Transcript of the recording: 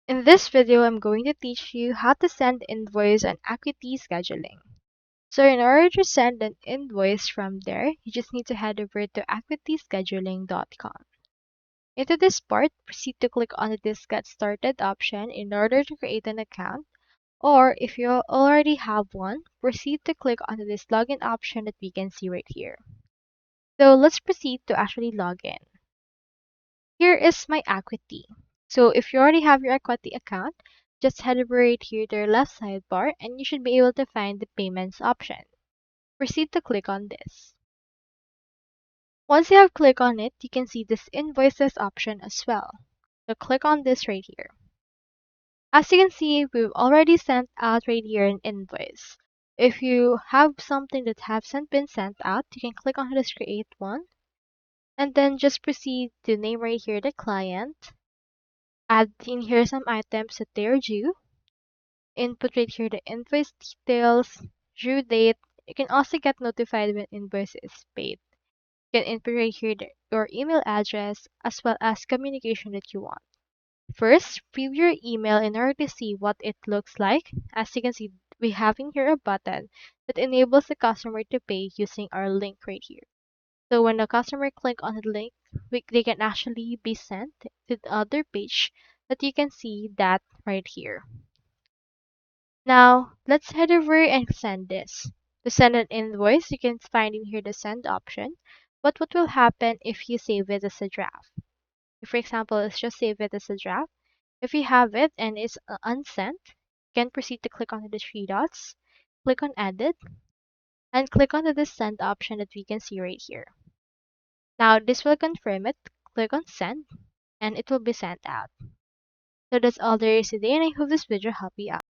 In this video, I'm going to teach you how to send invoice on Acuity Scheduling. So in order to send an invoice from there, you just need to head over to acuityscheduling.com. Into this part, proceed to click on this Get Started option in order to create an account, or if you already have one, proceed to click on this Login option that we can see right here. So let's proceed to actually log in. Here is my Acuity. So if you already have your Acuity account, just head over right here to your left sidebar and you should be able to find the payments option. Proceed to click on this. Once you have clicked on it, you can see this invoices option as well. So click on this right here. As you can see, we've already sent out right here an invoice. If you have something that hasn't been sent out, you can click on this create one and then just proceed to name right here the client. Add in here some items that they are due. Input right here the invoice details, due date. You can also get notified when invoice is paid. You can input right here your email address as well as communication that you want. First, preview your email in order to see what it looks like. As you can see, we have in here a button that enables the customer to pay using our link right here. So when the customer click on the link, they can actually be sent to the other page that you can see that right here. Now, let's head over and send this. To send an invoice, you can find in here the send option. But what will happen if you save it as a draft? If, for example, let's just save it as a draft. If you have it and it's unsent, you can proceed to click on the three dots, click on edit, and click on the send option that we can see right here. Now, this will confirm it. Click on send, and it will be sent out. So that's all there is today, and I hope this video helped you out.